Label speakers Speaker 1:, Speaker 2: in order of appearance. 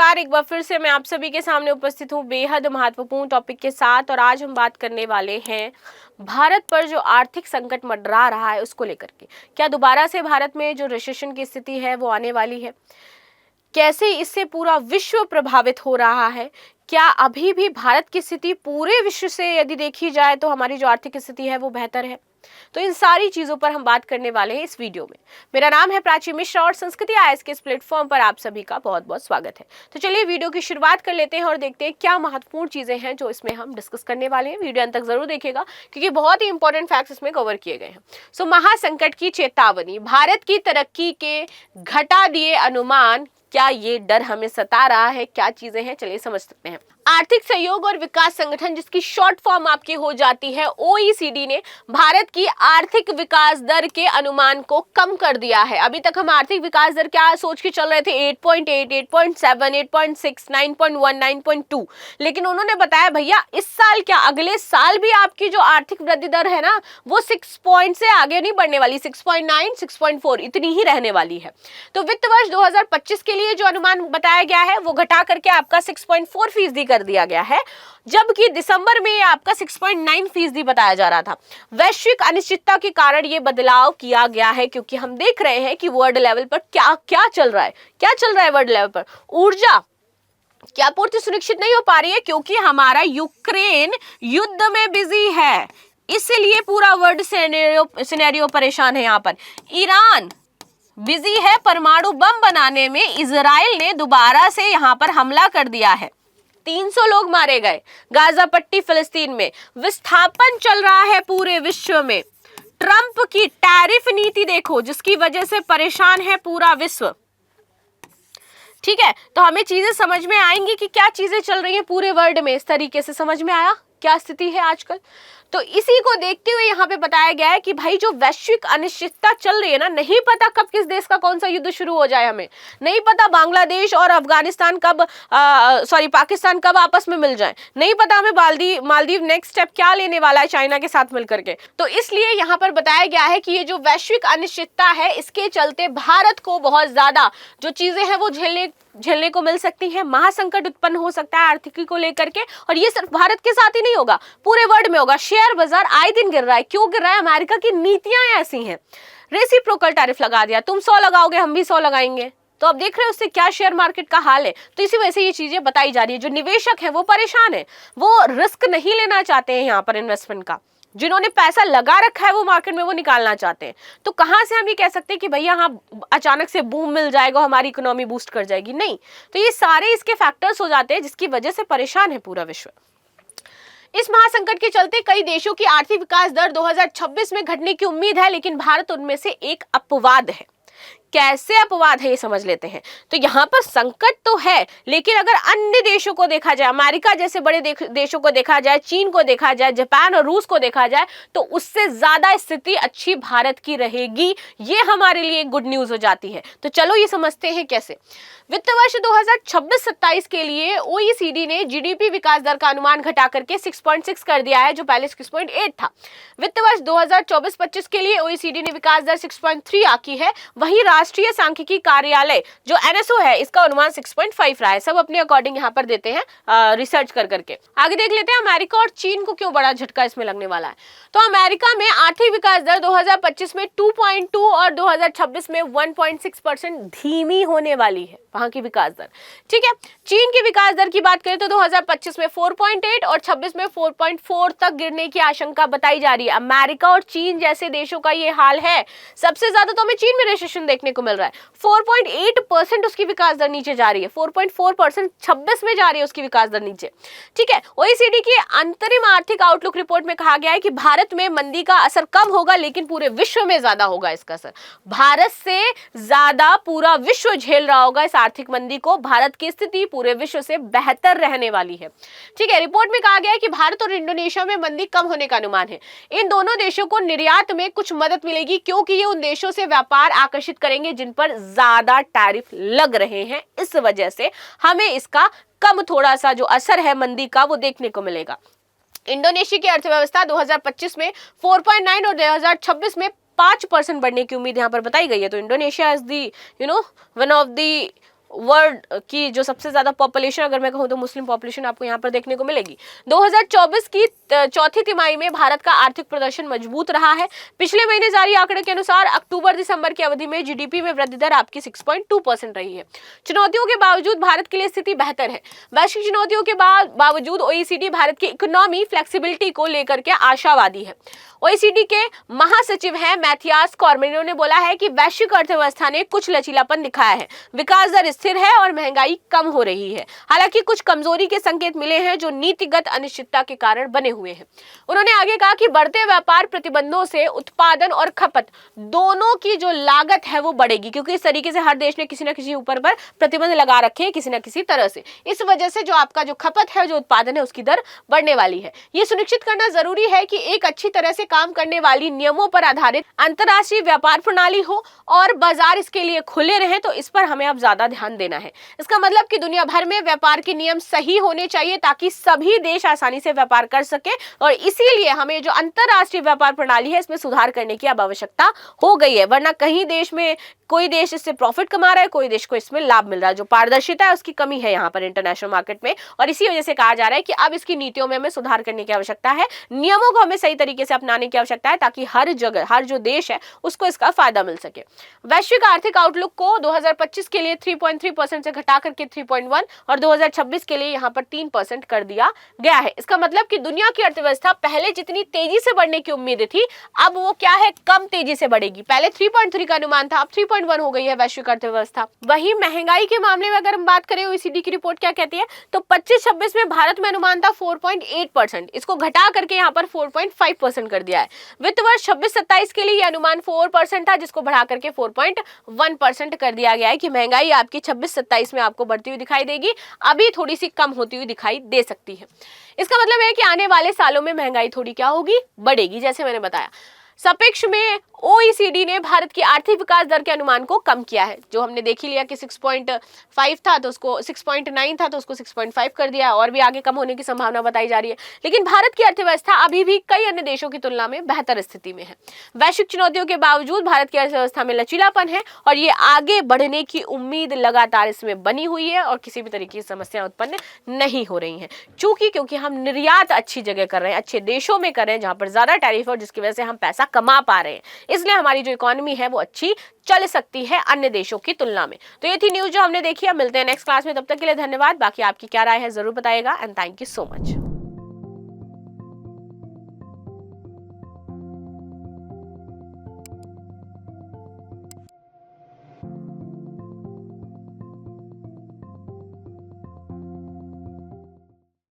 Speaker 1: नमस्कार, एक बार फिर से मैं आप सभी के सामने उपस्थित हूँ बेहद महत्वपूर्ण टॉपिक के साथ। और आज हम बात करने वाले हैं भारत पर जो आर्थिक संकट मंडरा रहा है उसको लेकर के। क्या दोबारा से भारत में जो रिसेशन की स्थिति है वो आने वाली है? कैसे इससे पूरा विश्व प्रभावित हो रहा है? क्या अभी भी भारत की स्थिति पूरे विश्व से यदि देखी जाए तो हमारी जो आर्थिक स्थिति है वो बेहतर है? तो इन सारी चीजों पर हम बात करने वाले हैं इस वीडियो में। मेरा नाम है प्राची मिश्रा और संस्कृति आईएएस के इस प्लेटफॉर्म पर आप सभी का बहुत बहुत स्वागत है। तो चलिए वीडियो की शुरुआत कर लेते हैं और देखते हैं क्या महत्वपूर्ण चीजें हैं जो इसमें हम डिस्कस करने वाले हैं। वीडियो अंत तक जरूर देखिएगा क्योंकि बहुत ही इंपॉर्टेंट फैक्ट्स इसमें कवर किए गए हैं। महासंकट की चेतावनी, भारत की तरक्की के घटा दिए अनुमान, क्या ये डर हमें सता रहा है? क्या चीजें हैं, चलिए समझ सकते हैं। आर्थिक सहयोग और विकास संगठन, जिसकी शॉर्ट फॉर्म आपकी हो जाती है ओईसीडी, ने भारत की आर्थिक विकास दर के अनुमान को कम कर दिया है। अभी तक हम आर्थिक विकास दर क्या सोच के चल रहे थे? 8.8, 8.7, 8.6, 9.1, 9.2, लेकिन उन्होंने बताया भैया इस साल क्या अगले साल भी आपकी जो आर्थिक वृद्धि दर है ना वो 6 पॉइंट से आगे नहीं बढ़ने वाली, 6.9, 6.4 इतनी ही रहने वाली है। तो वित्त वर्ष 2025 के लिए जो अनुमान बताया गया है वो घटा करके आपका 6.4% कर दिया गया है, जबकि दिसंबर में आपका 6.9% बताया जा रहा था। वैश्विक अनिश्चितता के कारण ये बदलाव किया गया है क्योंकि हम देख रहे हैं कि वर्ल्ड लेवल पर क्या क्या चल रहा है। क्या चल रहा है वर्ल्ड लेवल पर? ऊर्जा की आपूर्ति सुनिश्चित नहीं हो पा रही है क्योंकि हमारा यूक्रेन युद्ध में बिजी है, इसलिए पूरा वर्ल्ड सिनेरियो परेशान है। यहाँ पर ईरान बिजी है परमाणु बम बनाने में, इजराइल ने दोबारा से यहाँ पर हमला कर दिया है, 300 लोग मारे गए। गाजा पट्टी फिलिस्तीन में विस्थापन चल रहा है पूरे विश्व में। ट्रंप की टैरिफ नीति देखो जिसकी वजह से परेशान है पूरा विश्व। ठीक है, तो हमें चीजें समझ में आएंगी कि क्या चीजें चल रही हैं पूरे वर्ल्ड में। इस तरीके से समझ में आया क्या स्थिति है आजकल। तो इसी को देखते हुए यहाँ पे बताया गया है कि भाई जो वैश्विक अनिश्चितता चल रही है ना, नहीं पता कब किस देश का कौन सा युद्ध शुरू हो जाए, हमें नहीं पता बांग्लादेश और अफगानिस्तान कब पाकिस्तान कब आपस में मिल जाए, नहीं पता हमें मालदीव नेक्स्ट स्टेप क्या लेने वाला है चाइना के साथ मिलकर के। तो इसलिए यहाँ पर बताया गया है कि ये जो वैश्विक अनिश्चितता है इसके चलते भारत को बहुत ज्यादा जो चीजें हैं वो झेलने को मिल सकती है। महासंकट उत्पन्न हो सकता है आर्थिकी को लेकर के, और ये सिर्फ भारत के साथ ही नहीं होगा, पूरे वर्ल्ड में होगा। शेयर बाजार आए दिन गिर रहा है। क्यों गिर रहा है? अमेरिका की नीतियां ऐसी हैं। रेसिप्रोकल टैरिफ लगा दिया, तुम 100 लगाओगे हम भी 100 लगाएंगे। तो अब देख रहे हो उससे क्या शेयर मार्केट का हाल है। तो इसी वजह से ये चीजें बताई जा रही है। जो निवेशक है वो परेशान है, वो रिस्क नहीं लेना चाहते हैं यहाँ पर इन्वेस्टमेंट का। जिन्होंने पैसा लगा रखा है वो मार्केट में वो निकालना चाहते हैं। तो कहां से हम ये कह सकते हैं कि भैया हाँ अचानक से बूम मिल जाएगा, हमारी इकोनॉमी बूस्ट कर जाएगी? नहीं। तो ये सारे इसके फैक्टर्स हो जाते हैं जिसकी वजह से परेशान है पूरा विश्व। इस महासंकट के चलते कई देशों की आर्थिक विकास दर 2026 में घटने की उम्मीद है, लेकिन भारत उनमें से एक अपवाद है। कैसे अपवाद है ये समझ लेते हैं। तो यहाँ पर संकट तो है, लेकिन अगर अन्य देशों को देखा जाए, अमेरिका जैसे बड़े देशों को देखा जाए, चीन को देखा जाए, जापान और रूस को देखा जाए, तो उससे ज्यादा स्थिति अच्छी भारत की रहेगी। ये हमारे लिए गुड न्यूज हो जाती है। तो चलो ये समझते हैं कैसे। वित्त वर्ष 2026-27 के लिए ओईसीडी ने जीडीपी विकास दर का अनुमान घटा करके 6.6 कर दिया है, जो पहले 6.8 था। वित्त वर्ष 2024-25 के लिए ओईसीडी ने विकास दर 6.3 आकी है। वहीं राष्ट्रीय सांख्यिकी कार्यालय जो एनएसओ है इसका अनुमान 6.5 रहा है। सब अपने अकॉर्डिंग यहाँ पर देते हैं रिसर्च कर करके। आगे देख लेते हैं अमेरिका और चीन को क्यों बड़ा झटका इसमें लगने वाला है। तो अमेरिका में आर्थिक विकास दर 2025 में 2.2 और 2026 में 1.6% धीमी होने वाली है वहां की विकास दर। ठीक है, चीन की विकास दर की बात करें तो 2025 में 4.8 और 26 में 4.4 तक गिरने की आशंका बताई जा रही है। अमेरिका और चीन जैसे देशों का ये हाल है। सबसे ज्यादा तो हमें चीन में रिसेशन देखने को मिल रहा है। 4.8% उसकी विकास दर नीचे जा रही है, 4.4% 26 में जा रही है उसकी विकास दर नीचे। ठीक है, ओईसीडी की अंतरिम आर्थिक आउटलुक रिपोर्ट में कहा गया है कि भारत में मंदी का असर कम होगा, लेकिन पूरे विश्व में ज्यादा होगा इसका असर। भारत से ज्यादा पूरा विश्व झेल रहा होगा इस आर्थिक मंदी को। भारत की स्थिति पूरे विश्व से बेहतर रहने वाली है। ठीक है, रिपोर्ट में कहा गया है कि भारत और इंडोनेशिया में मंदी कम होने का अनुमान है। इन दोनों देशों को निर्यात में कुछ मदद मिलेगी क्योंकि ये उन देशों से व्यापार आकर्षित करेंगे जिन पर ज्यादा टैरिफ लग रहे हैं। इस वजह से हमें इसका कम थोड़ा सा जो असर है मंदी का वो देखने को मिलेगा। इंडोनेशिया की अर्थव्यवस्था 2025 में 4.9 और 2026 में 5% बढ़ने की उम्मीद यहाँ पर बताई गई है। तो Indonesia is the one of the world की जो सबसे ज्यादा पॉपुलेशन अगर मैं कहूँ तो मुस्लिम पॉपुलेशन आपको यहाँ पर देखने को मिलेगी। 2024 की चौथी तिमाही में भारत का आर्थिक प्रदर्शन मजबूत रहा है। पिछले महीने जारी आंकड़े के अनुसार अक्टूबर दिसंबर की अवधि में जीडीपी में वृद्धि दर आपकी 6.2% रही है। चुनौतियों के बावजूद भारत के लिए स्थिति बेहतर है। वैश्विक चुनौतियों के बावजूद ओईसीडी भारत की इकोनॉमी फ्लेक्सिबिलिटी को लेकर के आशावादी है। ओईसीडी के महासचिव हैं मैथियास कॉर्मेनो ने बोला है कि वैश्विक अर्थव्यवस्था ने कुछ लचीलापन दिखाया है, विकास दर स्थिर है और महंगाई कम हो रही है। हालांकि कुछ कमजोरी के संकेत मिले हैं जो नीतिगत अनिश्चितता के कारण बने हुए हैं। उन्होंने आगे कहा कि बढ़ते व्यापार प्रतिबंधों से उत्पादन और खपत दोनों की जो लागत है वो बढ़ेगी, क्योंकि इस तरीके से हर देश ने किसी न किसी ऊपर पर प्रतिबंध लगा रखे हैं किसी न किसी तरह से। इस वजह से जो आपका जो खपत है, जो उत्पादन है, उसकी दर बढ़ने वाली है। ये सुनिश्चित करना जरूरी है कि एक अच्छी तरह से काम करने वाली नियमों पर आधारित अंतर्राष्ट्रीय व्यापार प्रणाली हो और बाजार इसके लिए खुले रहे। तो इस पर हमें अब ज्यादा ध्यान देना है। इसका मतलब कि दुनिया भर में व्यापार के नियम सही होने चाहिए ताकि सभी देश आसानी से व्यापार कर सके, और इसीलिए हमें जो अंतर्राष्ट्रीय व्यापार प्रणाली है इसमें सुधार करने की अब आवश्यकता हो गई है। वरना कहीं देश में कोई देश इससे प्रॉफिट कमा रहा है, कोई देश को इसमें लाभ मिल रहा है। जो पारदर्शिता है उसकी कमी है यहाँ पर इंटरनेशनल मार्केट में, और इसी वजह से कहा जा रहा है कि अब इसकी नीतियों में हमें सुधार करने की आवश्यकता है। नियमों को हमें सही तरीके से अपनाने की आवश्यकता है ताकि हर जगह, हर जो देश है उसको इसका फायदा मिल सके। वैश्विक आर्थिक आउटलुक को 2025 के लिए 3.3% से घटा करके 3.1 और 2026 के लिए यहाँ पर 3% कर दिया गया है। इसका मतलब कि दुनिया की अर्थव्यवस्था पहले जितनी तेजी से बढ़ने की उम्मीद थी, अब वो क्या है, कम तेजी से बढ़ेगी। पहले 3.3 का अनुमान था, अब 3.1 हो गई है वैश्विक अर्थव्यवस्था। वहीं महंगाई के मामले में अगर हम बात करें, ओईसीडी की रिपोर्ट क्या कहती है, तो 25-26 में भारत में अनुमान था 4.8%, इसको घटा करके यहाँ पर 4.5% कर दिया है। वित्त वर्ष 26-27 के लिए अनुमान 4% था, जिसको बढ़ा करके 4.1% कर दिया गया है कि महंगाई आपकी 26-27 में आपको बढ़ती हुई दिखाई देगी, अभी थोड़ी सी कम होती हुई दिखाई दे सकती है। इसका मतलब है कि आने वाले सालों में महंगाई थोड़ी क्या होगी, बढ़ेगी, जैसे मैंने बताया। सापेक्ष में ओईसीडी ने भारत की आर्थिक विकास दर के अनुमान को कम किया है। जो हमने देख ही लिया कि 6.5 था तो उसको 6.9 था तो उसको 6.5 कर दिया, और भी आगे कम होने की संभावना बताई जा रही है। लेकिन भारत की अर्थव्यवस्था अभी भी कई अन्य देशों की तुलना में बेहतर स्थिति में है। वैश्विक चुनौतियों के बावजूद भारत की अर्थव्यवस्था में लचीलापन है और ये आगे बढ़ने की उम्मीद लगातार इसमें बनी हुई है और किसी भी तरीके की समस्या उत्पन्न नहीं हो रही है। क्योंकि हम निर्यात अच्छी जगह कर रहे हैं, अच्छे देशों में कर रहे हैं जहां पर ज्यादा टैरिफ और जिसकी वजह से हम पैसा कमा पा रहे हैं, इसलिए हमारी जो इकोनॉमी है वो अच्छी चल सकती है अन्य देशों की तुलना में। तो ये थी न्यूज जो हमने देखी। अब मिलते हैं नेक्स्ट क्लास में, तब तक के लिए धन्यवाद। बाकी आपकी क्या राय है जरूर बताइएगा, and thank you so much.